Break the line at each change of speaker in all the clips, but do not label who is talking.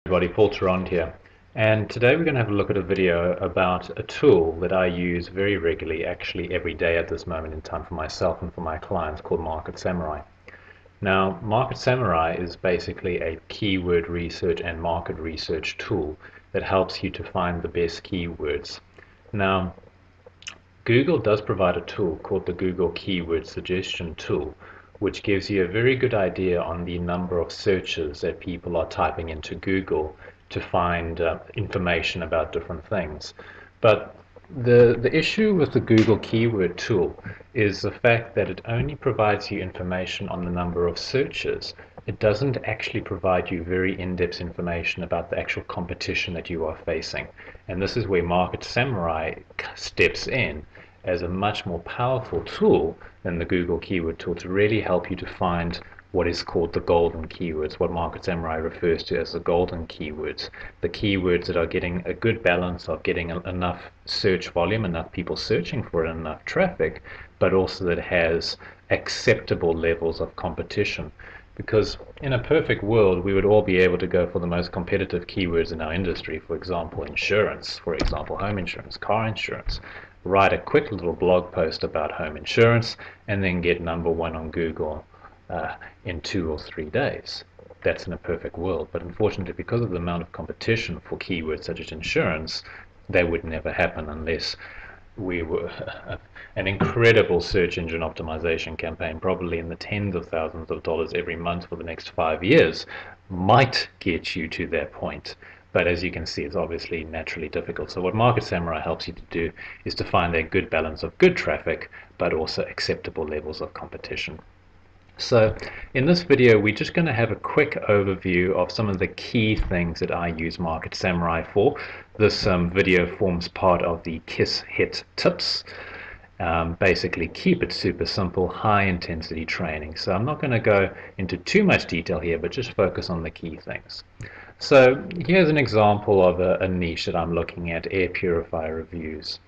Everybody, Paul Tarrant here, and today we're going to have a look at a video about a tool that I use very regularly, actually every day at this moment in time for myself and for my clients, called Market Samurai. Now, Market Samurai is basically a keyword research and market research tool that helps you to find the best keywords. Now, Google does provide a tool called the Google Keyword Suggestion Tool, which gives you a very good idea on the number of searches that people are typing into Google to find information about different things. But the issue with the Google Keyword Tool is the fact that it only provides you information on the number of searches. It doesn't actually provide you very in-depth information about the actual competition that you are facing. And this is where Market Samurai steps in as a much more powerful tool than the Google Keyword Tool to really help you to find what is called the golden keywords, what Market Samurai refers to as the golden keywords, the keywords that are getting a good balance of getting enough search volume, enough people searching for it, enough traffic, but also that has acceptable levels of competition. Because in a perfect world, we would all be able to go for the most competitive keywords in our industry, for example, insurance, for example, home insurance, car insurance, write a quick little blog post about home insurance, and then get #1 on Google in 2 or 3 days. That's in a perfect world, but unfortunately, because of the amount of competition for keywords such as insurance, that would never happen unless we were an incredible search engine optimization campaign, probably in the tens of thousands of dollars every month for the next 5 years, might get you to that point. But as you can see, it's obviously naturally difficult. So what Market Samurai helps you to do is to find a good balance of good traffic, but also acceptable levels of competition. So in this video, we're just going to have a quick overview of some of the key things that I use Market Samurai for. This video forms part of the KISS HIT tips. Basically, keep it super simple, high intensity training. So I'm not going to go into too much detail here, but just focus on the key things. So here's an example of a niche that I'm looking at, air purifier reviews,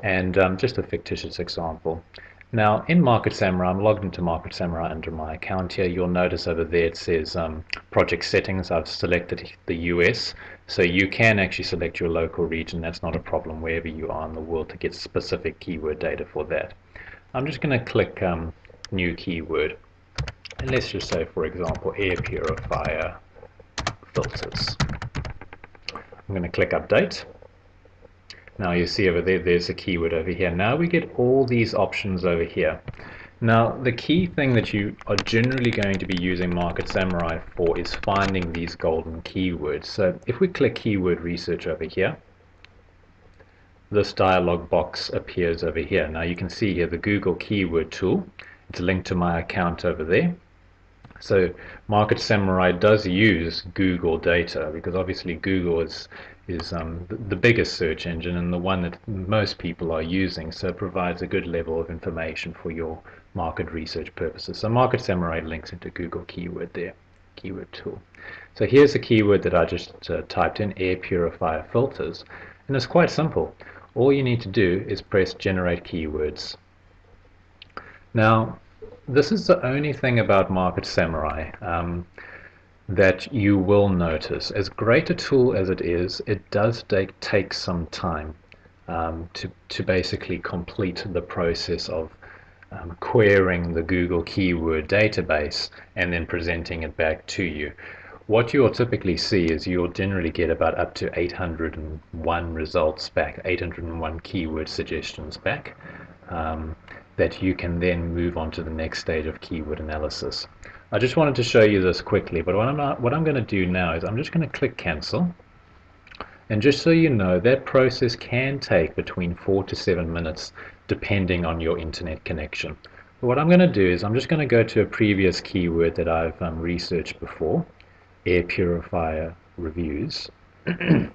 and just a fictitious example. Now in Market Samurai, I'm logged into Market Samurai under my account here. You'll notice over there it says project settings. I've selected the US, so you can actually select your local region. That's not a problem wherever you are in the world to get specific keyword data for that. I'm just going to click new keyword, and let's just say, for example, air purifier filters. I'm going to click update. Now you see over there, there's a keyword over here. Now we get all these options over here. Now the key thing that you are generally going to be using Market Samurai for is finding these golden keywords. So if we click keyword research over here, this dialog box appears over here. Now you can see here the Google keyword tool. It's linked to my account over there. So Market Samurai does use Google data because obviously Google is the biggest search engine and the one that most people are using, so it provides a good level of information for your market research purposes. So Market Samurai links into Google keyword there, keyword tool. So here's the keyword that I just typed in, air purifier filters, and it's quite simple. All you need to do is press generate keywords. Now this is the only thing about Market Samurai that you will notice. As great a tool as it is, it does take some time to basically complete the process of querying the Google keyword database and then presenting it back to you. What you'll typically see is you'll generally get about up to 801 results back, 801 keyword suggestions back, that you can then move on to the next stage of keyword analysis. I just wanted to show you this quickly, but what I'm going to do now is I'm just going to click cancel, and just so you know, that process can take between 4 to 7 minutes depending on your internet connection. But what I'm going to do is I'm just going to go to a previous keyword that I've researched before, air purifier reviews. I'm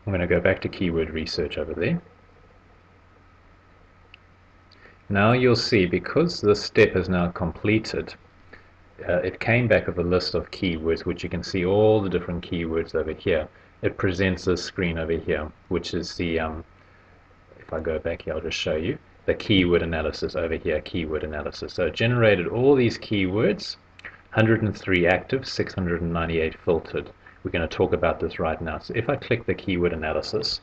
going to go back to keyword research over there. Now you'll see, because this step is now completed, it came back with a list of keywords, which you can see all the different keywords over here. It presents this screen over here, which is the, if I go back here, I'll just show you, the keyword analysis over here, keyword analysis. So it generated all these keywords, 103 active, 698 filtered. We're going to talk about this right now. So if I click the keyword analysis,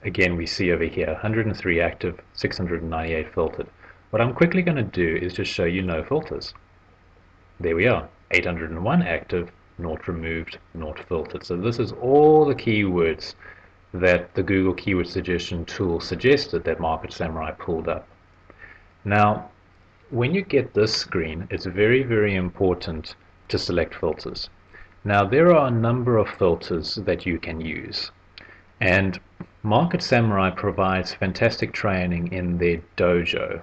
again we see over here 103 active, 698 filtered. What I'm quickly going to do is just show you no filters. There we are, 801 active, naught removed, naught filtered. So this is all the keywords that the Google Keyword Suggestion tool suggested that Market Samurai pulled up. Now, when you get this screen, it's very, very important to select filters. Now, there are a number of filters that you can use, and Market Samurai provides fantastic training in their dojo.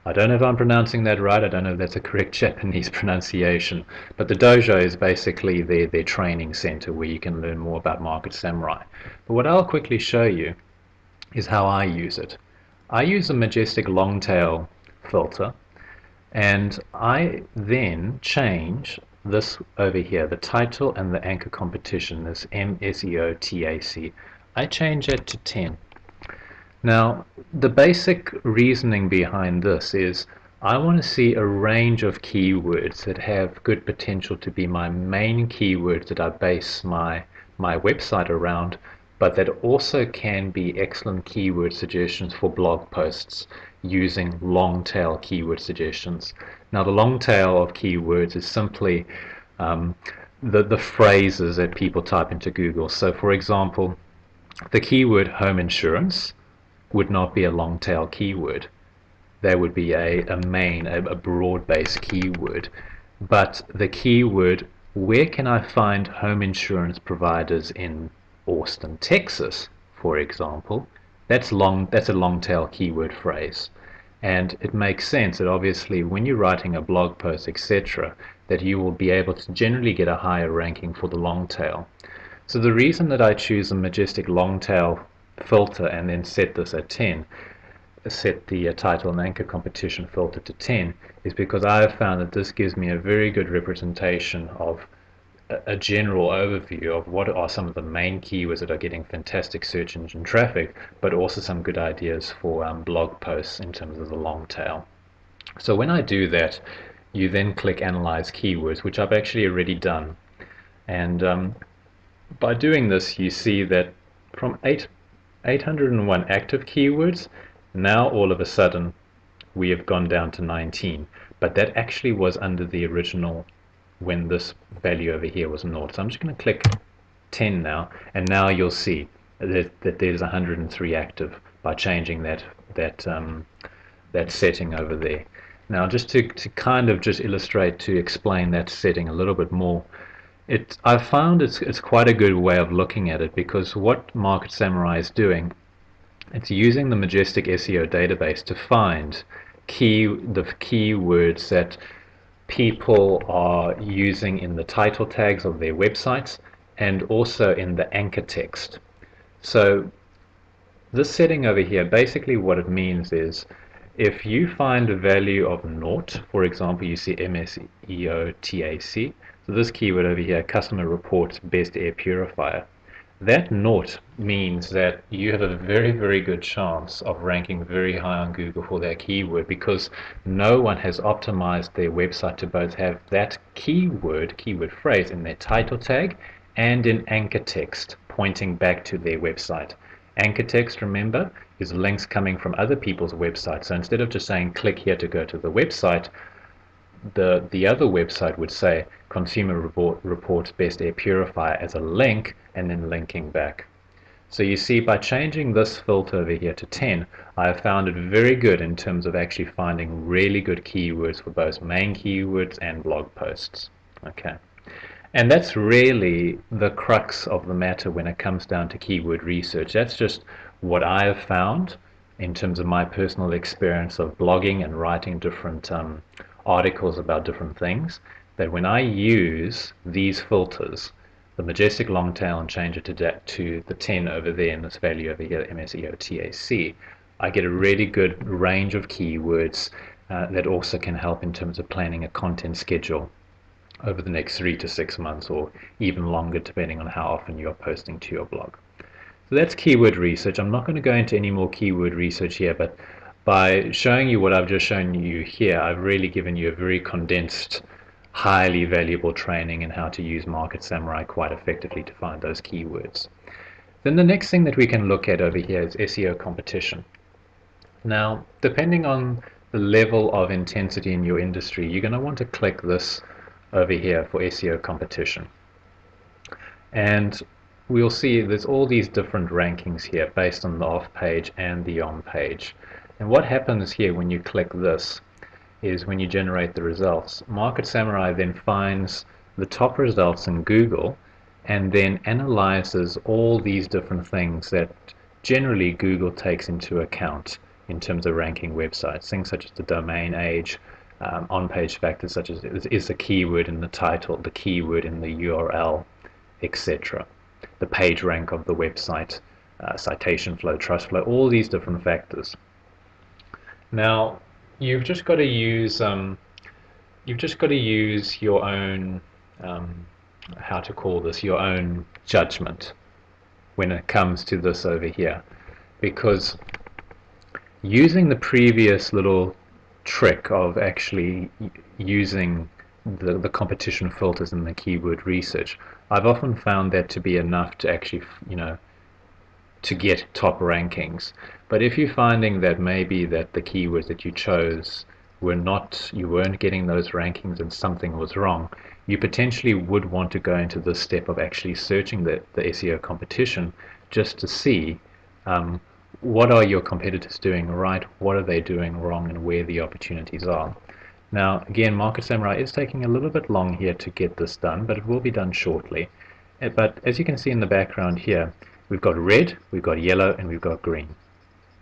I don't know if I'm pronouncing that right, I don't know if that's a correct Japanese pronunciation, but the dojo is basically their training center where you can learn more about Market Samurai. But what I'll quickly show you is how I use it. I use a Majestic Longtail filter, and I then change this over here, the title and the anchor competition, this SEO TAC. I change it to 10. Now, the basic reasoning behind this is I want to see a range of keywords that have good potential to be my main keywords that I base my website around, but that also can be excellent keyword suggestions for blog posts using long tail keyword suggestions. Now, the long tail of keywords is simply the phrases that people type into Google. So, for example, the keyword home insurance would not be a long tail keyword. That would be a broad-based keyword. But the keyword, where can I find home insurance providers in Austin, Texas, for example, that's a long tail keyword phrase. And it makes sense that obviously when you're writing a blog post, etc., that you will be able to generally get a higher ranking for the long tail. So the reason that I choose a Majestic long tail filter and then set this at 10, set the title and anchor competition filter to 10, is because I have found that this gives me a very good representation of a general overview of what are some of the main keywords that are getting fantastic search engine traffic, but also some good ideas for blog posts in terms of the long tail. So when I do that, you then click Analyze Keywords, which I've actually already done. And by doing this, you see that from 801 active keywords, now all of a sudden we have gone down to 19. But that actually was under the original when this value over here was 0. So I'm just going to click 10 now, and now you'll see that there's 103 active by changing that setting over there. Now, just to kind of just illustrate, to explain that setting a little bit more, I've found it's quite a good way of looking at it, because what Market Samurai is doing, it's using the Majestic SEO database to find the keywords that people are using in the title tags of their websites and also in the anchor text. So this setting over here, basically what it means is if you find a value of 0, for example, you see MSEO TAC, so this keyword over here, customer reports best air purifier, that 0 means that you have a very, very good chance of ranking very high on Google for that keyword, because no one has optimized their website to both have that keyword phrase in their title tag and in anchor text pointing back to their website. Anchor text, remember, is links coming from other people's websites. So instead of just saying click here to go to the website, the other website would say consumer reports best air purifier as a link and then linking back. So you see, by changing this filter over here to 10, I have found it very good in terms of actually finding really good keywords for both main keywords and blog posts. Okay, and that's really the crux of the matter when it comes down to keyword research. That's just what I have found in terms of my personal experience of blogging and writing different articles about different things, that when I use these filters, the Majestic long tail, and change it to the 10 over there and this value over here, MSEO TAC, I get a really good range of keywords that also can help in terms of planning a content schedule over the next 3 to 6 months, or even longer depending on how often you're posting to your blog. So that's keyword research. I'm not going to go into any more keyword research here, but by showing you what I've just shown you here, I've really given you a very condensed highly valuable training in how to use Market Samurai quite effectively to find those keywords. Then the next thing that we can look at over here is SEO competition. Now, depending on the level of intensity in your industry, you're going to want to click this over here for SEO competition. And we'll see there's all these different rankings here based on the off page and the on page. And what happens here when you click this is when you generate the results, Market Samurai then finds the top results in Google and then analyzes all these different things that generally Google takes into account in terms of ranking websites, things such as the domain age, on-page factors such as is the keyword in the title, the keyword in the URL, etc. The page rank of the website, citation flow, trust flow, all these different factors. Now, you've just got to use your own how to call this, your own judgment when it comes to this over here, because using the previous little trick of actually using the competition filters and the keyword research, I've often found that to be enough to actually, to get top rankings. But if you're finding that maybe that the keywords that you chose you weren't getting those rankings and something was wrong, you potentially would want to go into this step of actually searching the SEO competition just to see what are your competitors doing right, what are they doing wrong, and where the opportunities are. Now, again, Market Samurai is taking a little bit long here to get this done, but it will be done shortly. But as you can see in the background here, we've got red, we've got yellow, and we've got green.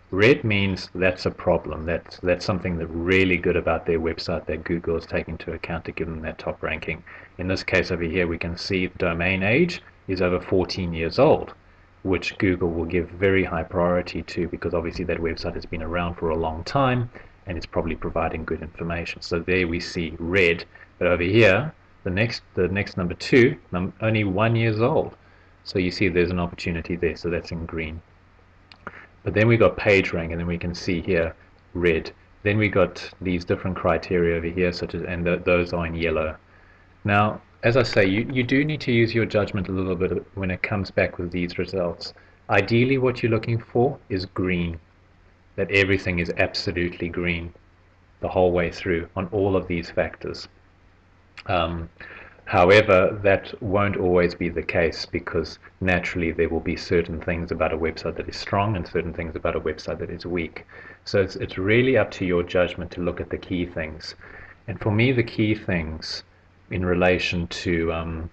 Red means that's a problem. That's something that's really good about their website that Google is taking into account to give them that top ranking. In this case over here, we can see the domain age is over 14 years old, which Google will give very high priority to because obviously that website has been around for a long time and it's probably providing good information. So there we see red, but over here, the next number 2, only 1 year old. So you see there's an opportunity there, so that's in green. But then we got page rank, and then we can see here red. Then we got these different criteria over here, such as, and those are in yellow. Now, as I say, you do need to use your judgment a little bit when it comes back with these results. Ideally, what you're looking for is green, that everything is absolutely green the whole way through on all of these factors. However, that won't always be the case because naturally there will be certain things about a website that is strong and certain things about a website that is weak. So it's really up to your judgment to look at the key things. And for me, the key things in relation to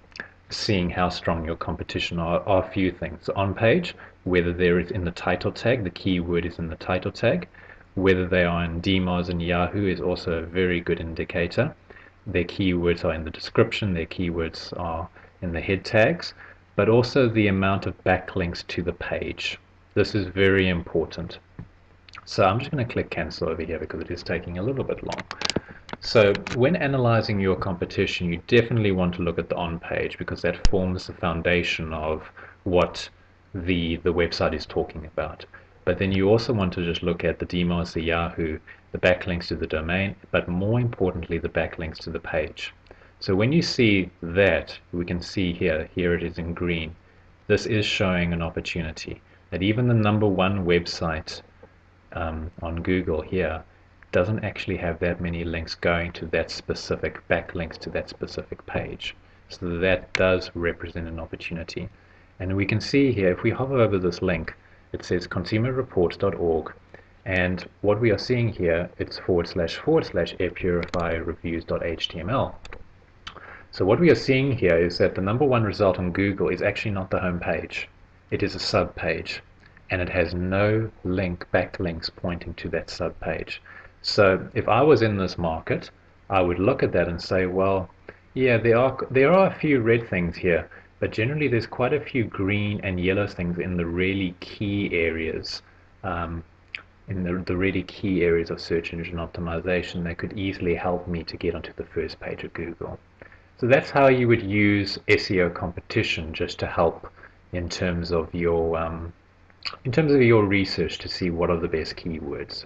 seeing how strong your competition are a few things. On page, whether there is in the title tag, the keyword is in the title tag. Whether they are in DMOZ and Yahoo is also a very good indicator. Their keywords are in the description, their keywords are in the head tags, but also the amount of backlinks to the page. This is very important. So I'm just going to click cancel over here because it is taking a little bit long. So when analyzing your competition, you definitely want to look at the on page because that forms the foundation of what the website is talking about. But then you also want to just look at the DMOZ, the Yahoo, the backlinks to the domain, but more importantly the backlinks to the page. So when you see that, we can see here it is in green. This is showing an opportunity that even the #1 website on Google here doesn't actually have that many links going to that specific backlinks to that specific page. So that does represent an opportunity. And we can see here, if we hover over this link, it says consumerreports.org, and what we are seeing here, it's //airpurifierreviews.html. So what we are seeing here is that the #1 result on Google is actually not the home page. It is a sub page, and it has no backlinks pointing to that sub page. So if I was in this market, I would look at that and say, well, yeah, there are a few red things here, but generally there's quite a few green and yellow things in the really key areas, in the really key areas of search engine optimization that could easily help me to get onto the first page of Google. So that's how you would use SEO competition just to help in terms of your research to see what are the best keywords.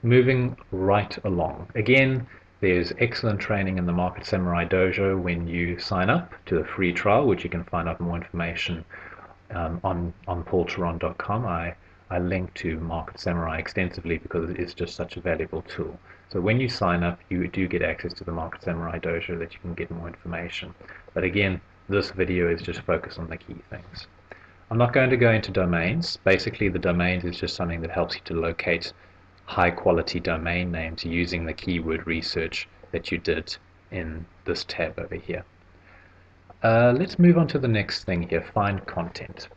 Moving right along. Again, There's excellent training in the Market Samurai Dojo when you sign up to the free trial, which you can find out more information on paulteron.com. I link to Market Samurai extensively because it is just such a valuable tool. So when you sign up, you do get access to the Market Samurai Dojo that you can get more information. But again, this video is just focused on the key things. I'm not going to go into domains. Basically, the domains is just something that helps you to locate high quality domain names using the keyword research that you did in this tab over here. Let's move on to the next thing here, find content.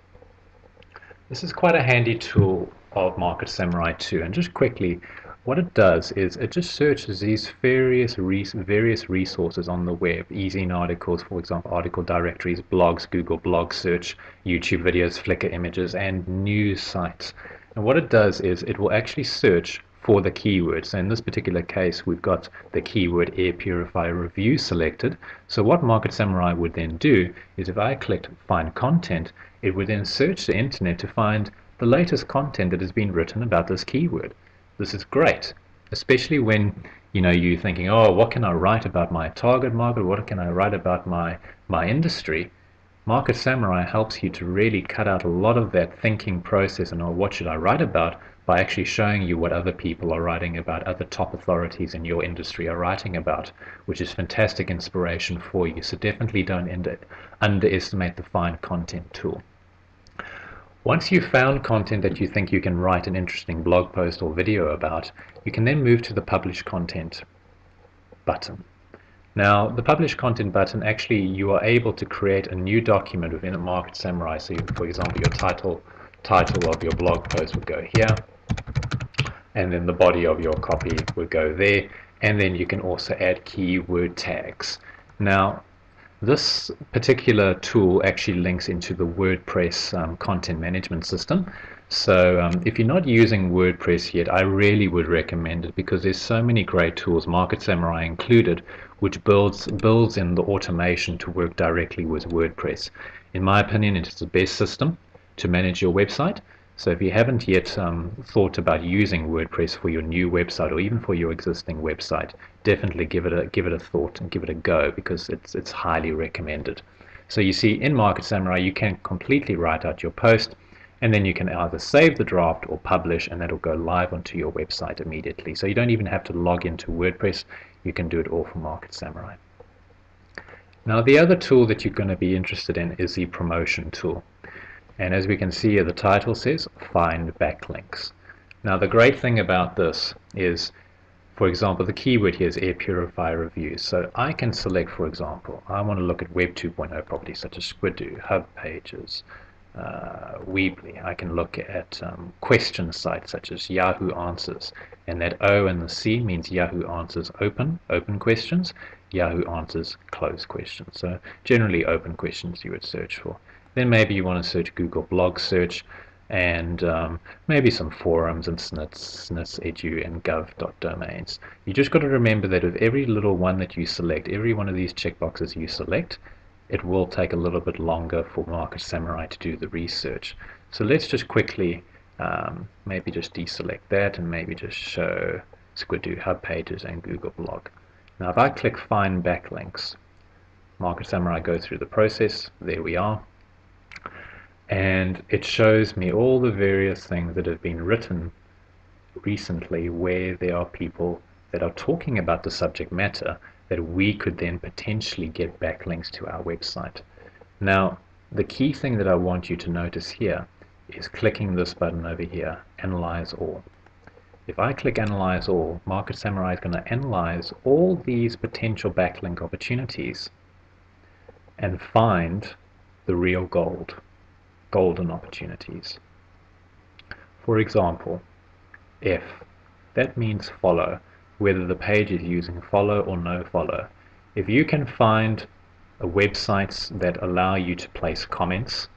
This is quite a handy tool of Market Samurai 2, and just quickly, what it does is it just searches these various resources on the web, e-zine articles, for example, article directories, blogs, Google blog search, YouTube videos, Flickr images, and news sites. And what it does is it will actually search for the keywords. So in this particular case, we've got the keyword air purifier review selected. So what Market Samurai would then do is if I clicked find content, it would then search the internet to find the latest content that has been written about this keyword. This is great, especially when you're thinking, oh, what can I write about my target market? What can I write about my industry? Market Samurai helps you to really cut out a lot of that thinking process and, oh, what should I write about, by actually showing you what other people are writing about, other top authorities in your industry are writing about, which is fantastic inspiration for you. So definitely don't underestimate the find content tool. Once you've found content that you think you can write an interesting blog post or video about, you can then move to the publish content button. Now, the Publish Content button, actually you are able to create a new document within a Market Samurai. So, for example, your title of your blog post would go here, and then the body of your copy would go there, and then you can also add keyword tags. Now, this particular tool actually links into the WordPress content management system. So if you're not using WordPress yet, I really would recommend it because there's so many great tools, Market Samurai included, which builds in the automation to work directly with WordPress. In my opinion, it is the best system to manage your website. So if you haven't yet thought about using WordPress for your new website or even for your existing website, definitely give it a thought and give it a go because it's highly recommended. So you see, in Market Samurai, you can completely write out your post, and then you can either save the draft or publish, and that'll go live onto your website immediately. So you don't even have to log into WordPress. You can do it all from Market Samurai. Now, the other tool that you're going to be interested in is the promotion tool. And as we can see here, the title says find backlinks. Now, the great thing about this is, for example, the keyword here is air purifier reviews. So I can select, for example, I want to look at Web 2.0 properties such as Squidoo, Hub Pages, Weebly. I can look at question sites such as Yahoo Answers, and that O and the C means Yahoo Answers open questions, Yahoo Answers closed questions. So generally open questions you would search for. Then maybe you want to search Google blog search, and maybe some forums and SNITs, edu, and gov.domains. You just got to remember that with every little one that you select, every one of these checkboxes you select, it will take a little bit longer for Market Samurai to do the research. So let's just quickly maybe just deselect that and maybe just show Squidoo, Hub Pages, and Google blog. Now if I click find backlinks, Market Samurai goes through the process. There we are. And it shows me all the various things that have been written recently where there are people that are talking about the subject matter that we could then potentially get backlinks to our website. Now, the key thing that I want you to notice here is clicking this button over here, Analyze All. If I click Analyze All, Market Samurai is going to analyze all these potential backlink opportunities and find the real golden opportunities. For example, F, that means follow, whether the page is using follow or no follow. If you can find websites that allow you to place comments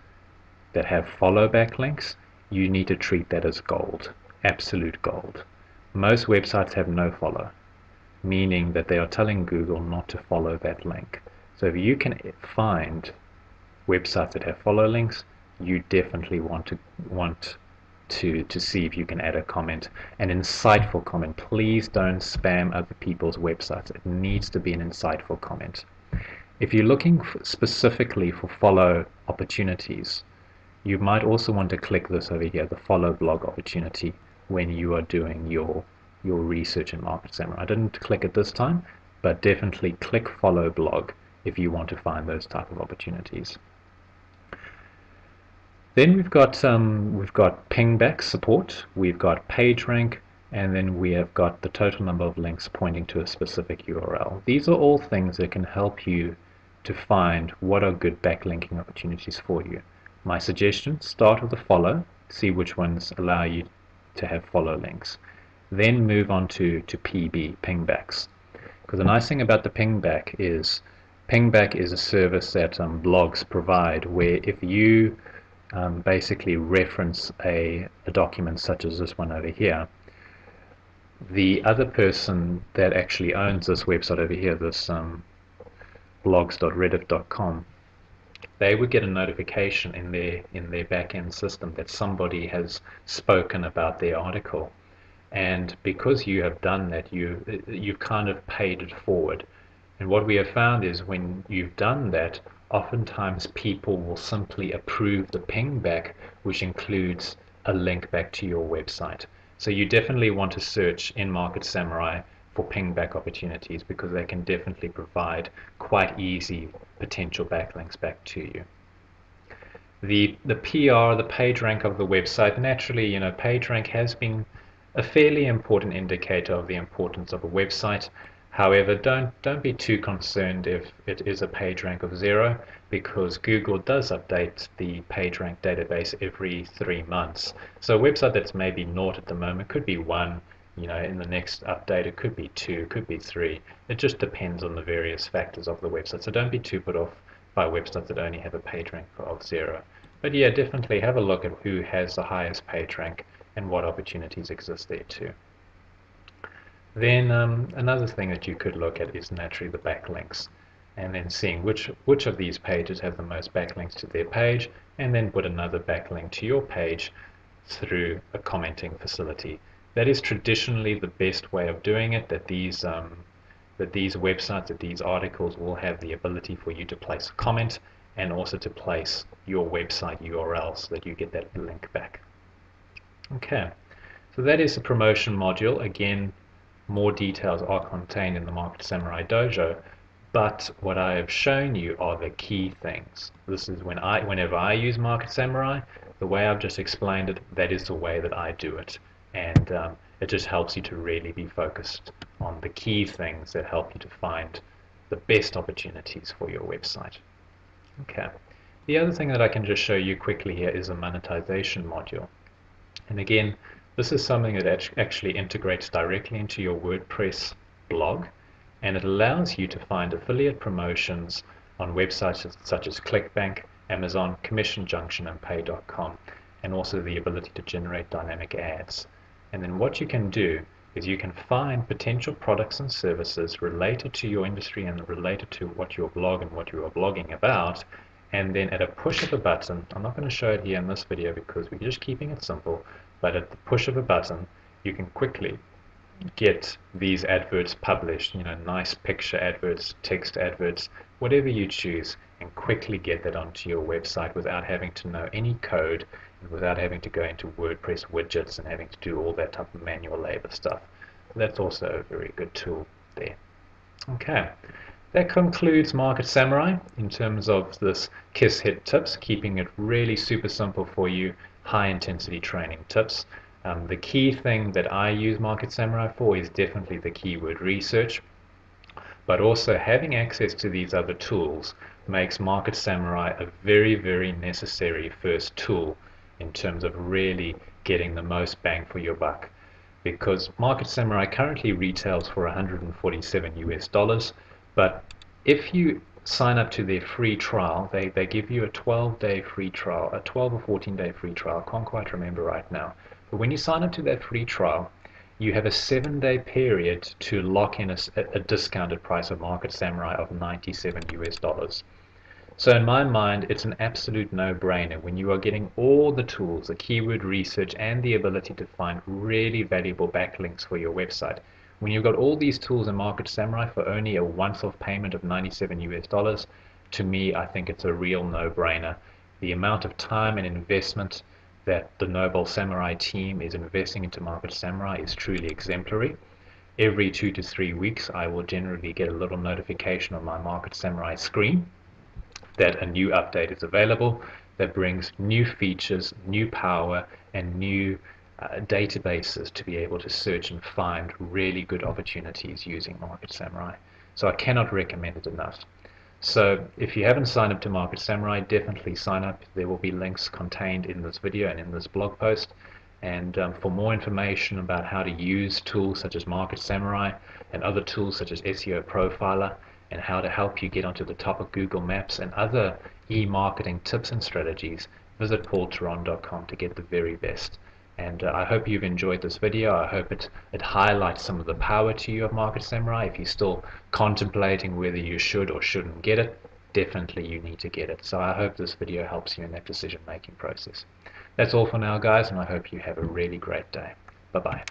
that have follow backlinks, you need to treat that as gold, absolute gold. Most websites have no follow, meaning that they are telling Google not to follow that link. So if you can find websites that have follow links, you definitely want to see if you can add a comment, an insightful comment. Please don't spam other people's websites. It needs to be an insightful comment. If you're looking specifically for follow opportunities, you might also want to click this over here, the follow blog opportunity, when you are doing your research in Market Samurai. I didn't click it this time, but definitely click follow blog if you want to find those type of opportunities. Then we've got pingback support, we've got PageRank, and then we have got the total number of links pointing to a specific URL. These are all things that can help you to find what are good backlinking opportunities for you. My suggestion, start with the follow, see which ones allow you to have follow links. Then move on to PB, pingbacks. Because the nice thing about the pingback is a service that blogs provide, where if you basically reference a document such as this one over here, the other person that actually owns this website over here, this blogs.reddit.com, they would get a notification in their back-end system that somebody has spoken about their article, and because you have done that, you've kind of paid it forward. And what we have found is when you've done that, oftentimes people will simply approve the pingback, which includes a link back to your website. So you definitely want to search in Market Samurai for pingback opportunities, because they can definitely provide quite easy potential backlinks back to you. The PR, the page rank of the website, naturally, page rank has been a fairly important indicator of the importance of a website. However, don't be too concerned if it is a page rank of 0, because Google does update the page rank database every 3 months. So a website that's maybe 0 at the moment could be 1, in the next update it could be 2, could be 3. It just depends on the various factors of the website. So don't be too put off by websites that only have a page rank of 0. But yeah, definitely have a look at who has the highest page rank and what opportunities exist there too. Then another thing that you could look at is naturally the backlinks, and then seeing which of these pages have the most backlinks to their page, and then put another backlink to your page through a commenting facility. That is traditionally the best way of doing it, that these websites, that these articles will have the ability for you to place a comment and also to place your website URL so that you get that link back. Okay, so that is the promotion module. Again, more details are contained in the Market Samurai Dojo, but what I have shown you are the key things. This is whenever I use Market Samurai, the way I've just explained it, that is the way that I do it, and it just helps you to really be focused on the key things that help you to find the best opportunities for your website. Okay, the other thing that I can just show you quickly here is a monetization module, and again, this is something that actually integrates directly into your WordPress blog, and it allows you to find affiliate promotions on websites such as ClickBank, Amazon, Commission Junction, and Pay.com, and also the ability to generate dynamic ads. And then what you can do is you can find potential products and services related to your industry and related to what your blog and what you are blogging about, and then at a push of a button, I'm not going to show it here in this video because we're just keeping it simple, but at the push of a button you can quickly get these adverts published, nice picture adverts, text adverts, whatever you choose, and quickly get that onto your website without having to know any code and without having to go into WordPress widgets and having to do all that type of manual labor stuff. That's also a very good tool there. Okay, that concludes Market Samurai in terms of this KISS hit tips, keeping it really super simple for you, high intensity training tips. The key thing that I use Market Samurai for is definitely the keyword research, but also having access to these other tools makes Market Samurai a very, very necessary first tool in terms of really getting the most bang for your buck. Because Market Samurai currently retails for $147 US, but if you sign up to their free trial, they give you a 12-day free trial, a 12 or 14-day free trial, I can't quite remember right now. But when you sign up to that free trial, you have a 7-day period to lock in a discounted price of Market Samurai of $97 US. So in my mind, it's an absolute no-brainer when you are getting all the tools, the keyword research, and the ability to find really valuable backlinks for your website. When you've got all these tools in Market Samurai for only a once-off payment of $97, to me, I think it's a real no-brainer. The amount of time and investment that the Noble Samurai team is investing into Market Samurai is truly exemplary. Every 2 to 3 weeks, I will generally get a little notification on my Market Samurai screen that a new update is available that brings new features, new power, and new databases to be able to search and find really good opportunities using Market Samurai. So I cannot recommend it enough. So if you haven't signed up to Market Samurai, definitely sign up. There will be links contained in this video and in this blog post. And for more information about how to use tools such as Market Samurai and other tools such as SEO Profiler, and how to help you get onto the top of Google Maps and other e-marketing tips and strategies, visit paulteron.com to get the very best. And I hope you've enjoyed this video. I hope it highlights some of the power to you of Market Samurai. If you're still contemplating whether you should or shouldn't get it, definitely you need to get it. So I hope this video helps you in that decision-making process. That's all for now, guys, and I hope you have a really great day. Bye-bye.